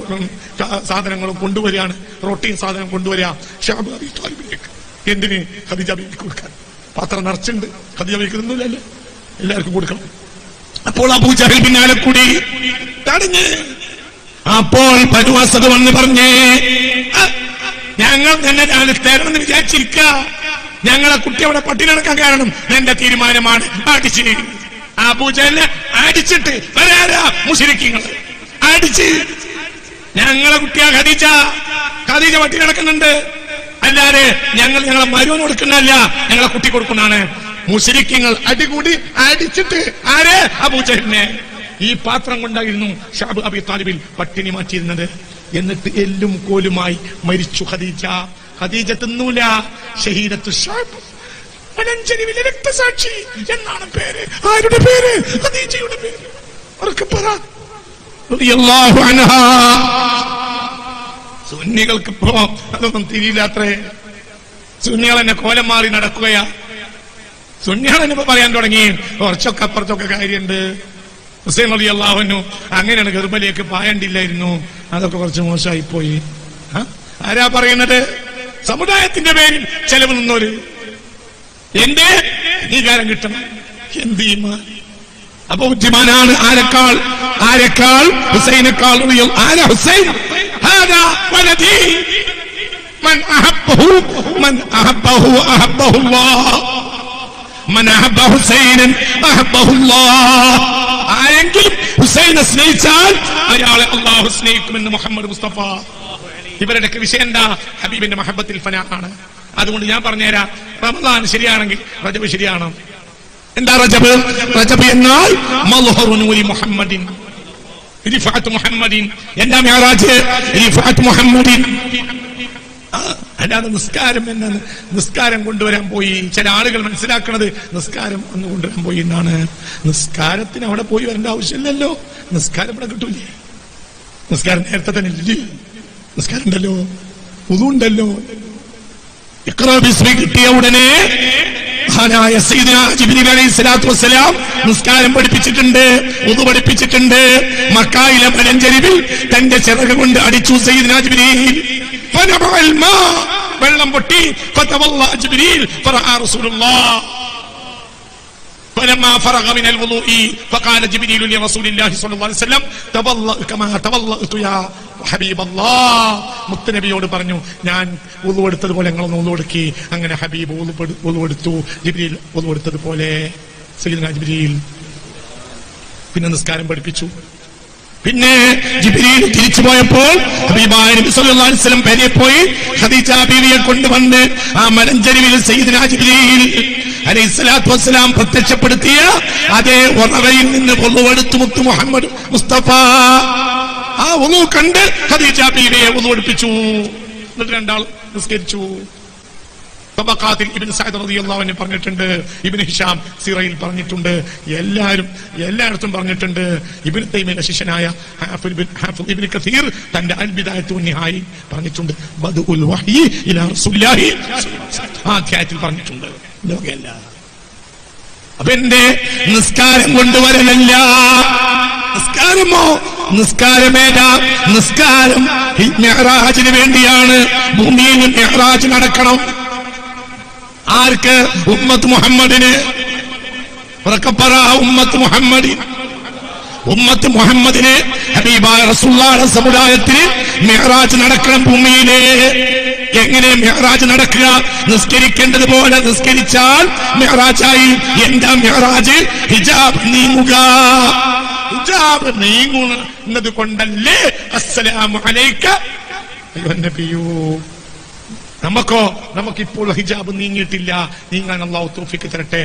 സാധനങ്ങളും കൊണ്ടുവരികയാണ്. റൊട്ടിയും സാധനം കൊണ്ടുവരിക ശഅബ് അബീ ത്വാലിബിലേക്ക്. എന്തിന്? ഖദീജ ബീവിക്ക് കൊടുക്കാൻ. പാത്രം നിറച്ചുണ്ട്, ഖദീജ ബീവിക്ക് തിന്നില്ലല്ലോ, എല്ലാവർക്കും കൊടുക്കണം. അപ്പോൾ അബൂ ജഹൽ പിന്നാലെ കൂടി തടഞ്ഞ്. അപ്പോൾ ബനു അസദ് വന്ന് പറഞ്ഞേ, ഞങ്ങൾ തന്നെ തരണമെന്ന് വിചാരിച്ചിരിക്ക, ഞങ്ങളെ കുട്ടി അവിടെ പട്ടിണി നടക്കാൻ കാരണം എന്റെ തീരുമാനമാണ്. അടിച്ച് അബൂ ജഹലിനെ അടിച്ചിട്ട് വരാരാ മുശ്രിക്കുകൾ അടിച്ച് ഞങ്ങളെ കുട്ടിയാ ഖദീജ. ഖദീജ പട്ടിണി നടക്കുന്നുണ്ട്, അല്ലാതെ ഞങ്ങളെ മരുവന് കൊടുക്കുന്നതല്ല, ഞങ്ങളെ കുട്ടി കൊടുക്കുന്നതാണ്. മുശ്രിക്കുകൾ അടികൂടി അടിച്ചിട്ട് ആരെ? അബൂ ജഹലിനെ. ഈ പാത്രം കൊണ്ടായിരുന്നു ശഅബ് അബീ ത്വാലിബിൽ പട്ടിണി മാറ്റിയിരുന്നത്. എന്നിട്ട് എല്ലും കോലുമായി മരിച്ചു ഖദീജ. ഖദീജ തിന്നൂല. ഷഹീദത്തു ശഅബ്, മലഞ്ചെരിവിലെ രക്തസാക്ഷി എന്നാണ് പേര്. ആരുടെ പേര്? ഖദീജയുടെ പേര്. ഉറക്കെ പറ. റളിയല്ലാഹു അൻഹാ. സുന്നികൾക്ക് ഇപ്പോ അതൊന്നും തിരിയില്ലാത്രേ. സുന്നികൾ എന്നെ കോലം മാറി നടക്കുകയാ. സുന്നികൾ എന്നിപ്പോ പറയാൻ തുടങ്ങി കുറച്ചൊക്കെ അപ്പുറത്തൊക്കെ കാര്യമുണ്ട്. ഹുസൈൻ റളിയല്ലാഹു അൻഹു അങ്ങനെയാണ് ഗർഭയിലേക്ക് പായണ്ടില്ലായിരുന്നു, അതൊക്കെ കുറച്ച് മോശമായി പോയി. ആരാ പറയുന്നത്? സമുദായത്തിന്റെ പേരിൽ ചെലവ് നിന്നോര്. എന്റെ അംഗീകാരം കിട്ടണം. എന്ത് ഈമാൻ! അപ്പൊ ബുദ്ധിമാനാണ്. ആരെക്കാൾ? ഹുസൈനേക്കാൾ. ആരാ ഹുസൈൻ? ഹാദാ വലദി മൻ അഹബ്ബഹു അഹബ്ബഹുല്ലാഹ്. മൻ അഹബ്ബ ഹുസൈനൻ അഹബ്ബഹുല്ലാഹ്. ആരെങ്കിലും ഹുസൈനെ സ്നേഹിച്ചാൽ അയാളെ അല്ലാഹു സ്നേഹിക്കുമെന്ന് മുഹമ്മദ് മുസ്തഫ. ഇവരുടെയൊക്കെ വിഷയം എന്താ? ഹബീബിന്റെ മഹബത്തിൽ ഫനാ ആണ്. അതുകൊണ്ട് ഞാൻ പറഞ്ഞുതരാം, റമദാൻ ശരിയാണെങ്കിൽ റജബ് ശരിയാണ്. എന്താ റജബ്? റജബ് എന്നാൽ മൽഹറു നൂരി മുഹമ്മദിൻ, റിഫഅത്ത് മുഹമ്മദിൻ. എന്താ മിഅ്റാജ്? റിഫഅത്ത് മുഹമ്മദിൻ. അല്ലാതെ നിസ്കാരം എന്നാണ്? നിസ്കാരം കൊണ്ടുവരാൻ പോയി. ചില ആളുകൾ മനസ്സിലാക്കുന്നത് നിസ്കാരം ഒന്ന് കൊണ്ടുവരാൻ പോയി എന്നാണ്. നിസ്കാരത്തിന് അവിടെ പോയി വരേണ്ട ആവശ്യമില്ലല്ലോ. നിസ്കാരം ഇവിടെ കിട്ടൂലേ? നിസ്കാരം നേരത്തെ തന്നെ ഇല്ലേ? നിസ്കാരം ഉണ്ടല്ലോ, വുദു ഉണ്ടല്ലോ. ഇഖ്റാ ബിസ്മി കിട്ടിയ ഉടനെ മഹാനായ സയ്യിദുനാ ജിബ്രീൽ അലൈഹിസ്സലാത്തു വസ്സലാം നിസ്കാരം പഠിപ്പിച്ചിട്ടുണ്ട്, വുദു പഠിപ്പിച്ചിട്ടുണ്ട്. മക്കായിലെ മലഞ്ചരിവിൽ തന്റെ ചിറക് കൊണ്ട് അടിച്ചു സയ്യിദുനാ ജിബ്രീൽ. വെള്ളം പൊട്ടി. ജിബ്രീൽ ഫറഅ റസൂലുള്ളാഹ് فلما فرغ من الوضوء فقال جبريل لرسول الله صلى الله عليه وسلم تولأ كما تولأت يا حبيب الله. മുത്തനബിയോട് പറഞ്ഞു, ഞാൻ വുളു എടുത്തതുപോലെ നിങ്ങളൊന്ന് വുളു എടുക്കി. അങ്ങനെ ഹബീബ് വുളു എടുത്തു, ജിബ്രീൽ വുളു എടുത്തതുപോലെ സയ്യിദുനാ ജിബ്രീൽ. പിന്നെ നിസ്കാരം പഠിപ്പിച്ചു. പിന്നെ ജിബ്രീൽ തിരിച്ചു പോയപ്പോൾ ഹബീബായ നബി സല്ലല്ലാഹു അലൈഹി വസല്ലം പേരെ പോയി ഖദീജ ബീവിയെ കൊണ്ടുവന്ന് ആ മലഞ്ചരിവിൽ സയ്യിദുനാ ജിബ്രീൽ അലൈഹിസ്സലാത്തു വസ്സലാം പ്രത്യക്ഷപ്പെടുത്തിയ അതേ ഉറവയിൽ നിന്ന് വുളു എടുത്തു മുത്തു മുഹമ്മദ് മുസ്തഫ. ആ വുളു കണ്ട് ഖദീജ ബീവിയെ വുളു എടുപ്പിച്ചു. എന്നിട്ട് രണ്ടാൾ നിസ്കരിച്ചു. തബഖാത്തിൽ ഇബ്നു സഅദ് റളിയല്ലാഹു അൻഹു പറഞ്ഞിട്ടുണ്ട്, ഇബ്നു ഹിഷാം സിറയിൽ പറഞ്ഞിട്ടുണ്ട്, എല്ലായിടത്തും പറഞ്ഞിട്ടുണ്ട്. ഇബ്നു തൈമിയുടെ ശിഷ്യനായ ഹാഫിദ് ഇബ്നു കസീർ തന്റെ അൽ ബിദായത്തു വന്നിഹായി പറഞ്ഞിട്ടുണ്ട്. ബദഉൽ വഹ്യി ഇലാ റസൂലില്ലാഹി ആ അധ്യായത്തിൽ പറഞ്ഞിട്ടുണ്ട്. ലോകയല്ല. അപ്പൊ എന്റെ നിസ്കാരം കൊണ്ടുവരലല്ല. നിസ്കാരമോ? നിസ്കാരമേതാ? നിസ്കാരം മിഅ്റാജിന് വേണ്ടിയാണ്. ഭൂമിയിൽ മിഅ്റാജ് നടക്കണം. ആർക്ക്? ഉമ്മത്ത് മുഹമ്മദിന്. ഉമ്മത്ത് മുഹമ്മദിന് ഹബീബായ റസൂലുള്ളാഹിയുടെ സമുദായത്തിന് മിഅ്റാജ് നടക്കണം ഭൂമിയിലെ. എങ്ങനെ മിഅ്റാജ് നടക്കുക? നിസ്കരിക്കേണ്ടതുപോലെ നിസ്കരിച്ചാൽ മിഅ്റാജായി. എന്താ മിഅ്റാജ്? ഹിജാബ് നീങ്ങുക. ഹിജാബ് നീങ്ങുന്നത് കൊണ്ടല്ലേ അസ്സലാമു അലൈക അയ്യുഹൻ നബിയു. നമുക്കിപ്പോൾ ഹിജാബ് നീങ്ങിയിട്ടില്ല. നീങ്ങാൻ അല്ലാഹു തൗഫീഖ് തരട്ടെ.